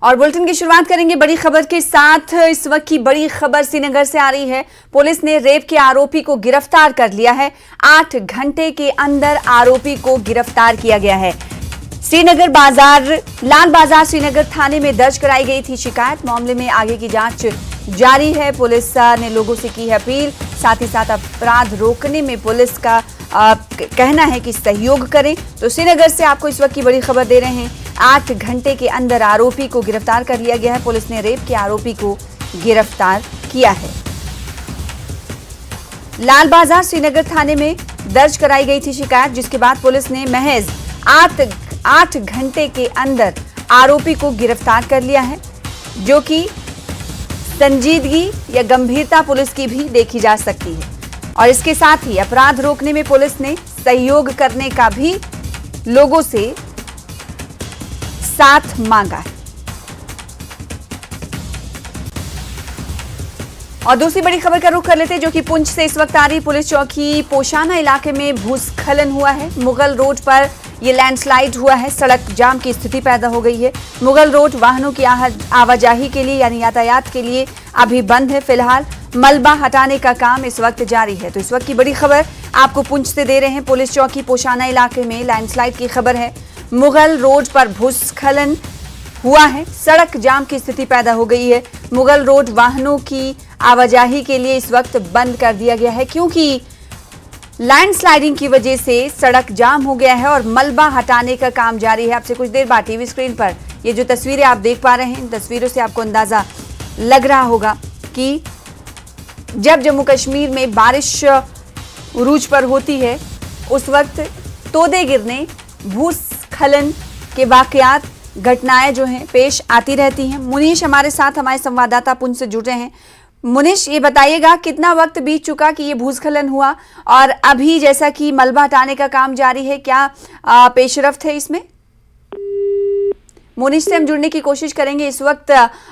और बुलेटिन की शुरुआत करेंगे बड़ी खबर के साथ। इस वक्त की बड़ी खबर श्रीनगर से आ रही है। पुलिस ने रेप के आरोपी को गिरफ्तार कर लिया है। 8 घंटे के अंदर आरोपी को गिरफ्तार किया गया है। श्रीनगर बाजार, लाल बाजार श्रीनगर थाने में दर्ज कराई गई थी शिकायत। मामले में आगे की जांच जारी है। पुलिस ने लोगों से की है अपील, साथ ही साथ अपराध रोकने में पुलिस का कहना है कि सहयोग करें। तो श्रीनगर से आपको इस वक्त की बड़ी खबर दे रहे हैं। 8 घंटे के अंदर आरोपी को गिरफ्तार कर लिया गया है। पुलिस ने रेप के आरोपी को गिरफ्तार किया है। लाल बाजार श्रीनगर थाने में दर्ज कराई गई थी शिकायत, जिसके बाद पुलिस ने महज 8 घंटे के अंदर आरोपी को गिरफ्तार कर लिया है, जो कि संजीदगी या गंभीरता पुलिस की भी देखी जा सकती है। और इसके साथ ही अपराध रोकने में पुलिस ने सहयोग करने का भी लोगों से साथ मांगा है। और दूसरी बड़ी खबर का रुख कर लेते हैं, जो कि पुंछ से इस वक्त आ रही। पुलिस चौकी पोशाना इलाके में भूस्खलन हुआ है। मुगल रोड पर यह लैंडस्लाइड हुआ है। सड़क जाम की स्थिति पैदा हो गई है। मुगल रोड वाहनों की आवाजाही के लिए यानी यातायात के लिए अभी बंद है। फिलहाल मलबा हटाने का काम इस वक्त जारी है। तो इस वक्त की बड़ी खबर आपको पुंछ से दे रहे हैं। पुलिस चौकी पोशाना इलाके में लैंडस्लाइड की खबर है। मुगल रोड पर भूस्खलन हुआ है। सड़क जाम की स्थिति पैदा हो गई है। मुगल रोड वाहनों की आवाजाही के लिए इस वक्त बंद कर दिया गया है, क्योंकि लैंडस्लाइडिंग की वजह से सड़क जाम हो गया है और मलबा हटाने का काम जारी है। आपसे कुछ देर बाद टीवी स्क्रीन पर ये जो तस्वीरें आप देख पा रहे हैं, इन तस्वीरों से आपको अंदाजा लग रहा होगा कि जब जम्मू कश्मीर में बारिश उरूज पर होती है, उस वक्त तोदे गिरने, भूस्खलन के वाकयात, घटनाएं जो हैं पेश आती रहती हैं। मुनीश हमारे साथ, हमारे संवाददाता पुंछ से जुड़े हैं। मुनीश, ये बताइएगा कितना वक्त बीत चुका कि ये भूस्खलन हुआ और अभी जैसा कि मलबा हटाने का काम जारी है, क्या पेशरफ्त है इसमें? मुनीश से हम जुड़ने की कोशिश करेंगे। इस वक्त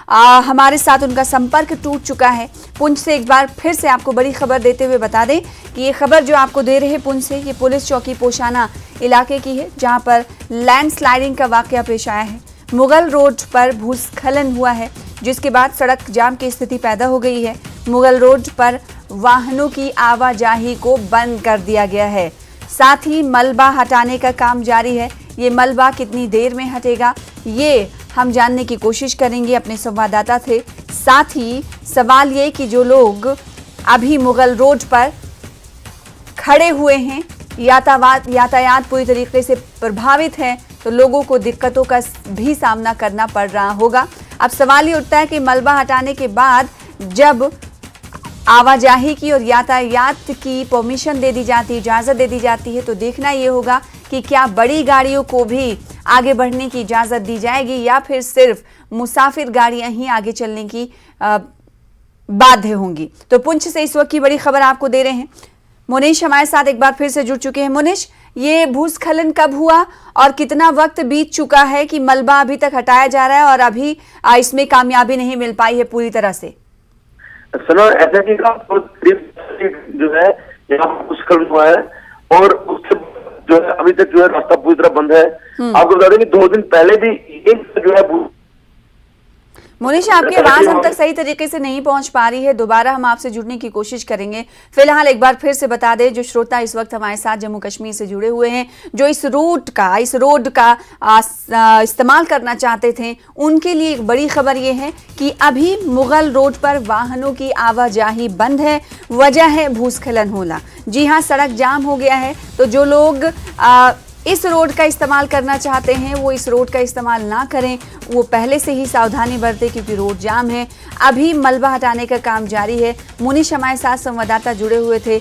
हमारे साथ उनका संपर्क टूट चुका है। पुंछ से एक बार फिर से आपको बड़ी खबर देते हुए बता दें कि ये खबर जो आपको दे रहे हैं पुंछ से, ये पुलिस चौकी पोशाना इलाके की है, जहां पर लैंडस्लाइडिंग का वाकया पेश आया है। मुगल रोड पर भूस्खलन हुआ है, जिसके बाद सड़क जाम की स्थिति पैदा हो गई है। मुगल रोड पर वाहनों की आवाजाही को बंद कर दिया गया है। साथ ही मलबा हटाने का काम जारी है। ये मलबा कितनी देर में हटेगा, ये हम जानने की कोशिश करेंगे अपने संवाददाता से। साथ ही सवाल ये कि जो लोग अभी मुगल रोड पर खड़े हुए हैं, यातायात पूरी तरीके से प्रभावित है, तो लोगों को दिक्कतों का भी सामना करना पड़ रहा होगा। अब सवाल ये उठता है कि मलबा हटाने के बाद जब आवाजाही की और यातायात की परमिशन दे दी जाती है, इजाज़त दे दी जाती है, तो देखना ये होगा कि क्या बड़ी गाड़ियों को भी आगे बढ़ने की इजाज़त दी जाएगी या फिर सिर्फ मुसाफिर गाड़ियां ही आगे चलने की बाध्य होंगी। तो पुंछ से इस वक्त की बड़ी खबर आपको दे रहे हैं। मुनीश हमारे साथ एक बार फिर से जुड़ चुके हैं। मुनीश, ये भूस्खलन कब हुआ और कितना वक्त बीत चुका है कि मलबा अभी तक हटाया जा रहा है और अभी इसमें कामयाबी नहीं मिल पाई है पूरी तरह से? सना, ऐसा कि जो है यहाँ भूस्खलन हुआ है और उससे जो है अभी तक जो है रास्ता पूरी तरह बंद है। आपको बता दें कि 2 दिन पहले भी जो है मुनीश, आपकी आवाज हम तक सही तरीके से नहीं पहुंच पा रही है। दोबारा हम आपसे जुड़ने की कोशिश करेंगे। फिलहाल एक बार फिर से बता दें, जो श्रोता इस वक्त हमारे साथ जम्मू कश्मीर से जुड़े हुए हैं, जो इस रोड का इस्तेमाल करना चाहते थे, उनके लिए एक बड़ी खबर ये है कि अभी मुगल रोड पर वाहनों की आवाजाही बंद है। वजह है भूस्खलन होना। जी हाँ, सड़क जाम हो गया है। तो जो लोग इस रोड का इस्तेमाल करना चाहते हैं, वो इस रोड का इस्तेमाल ना करें, वो पहले से ही सावधानी बरतें, क्योंकि रोड जाम है। अभी मलबा हटाने का काम जारी है। मुनीश हमारे साथ संवाददाता जुड़े हुए थे।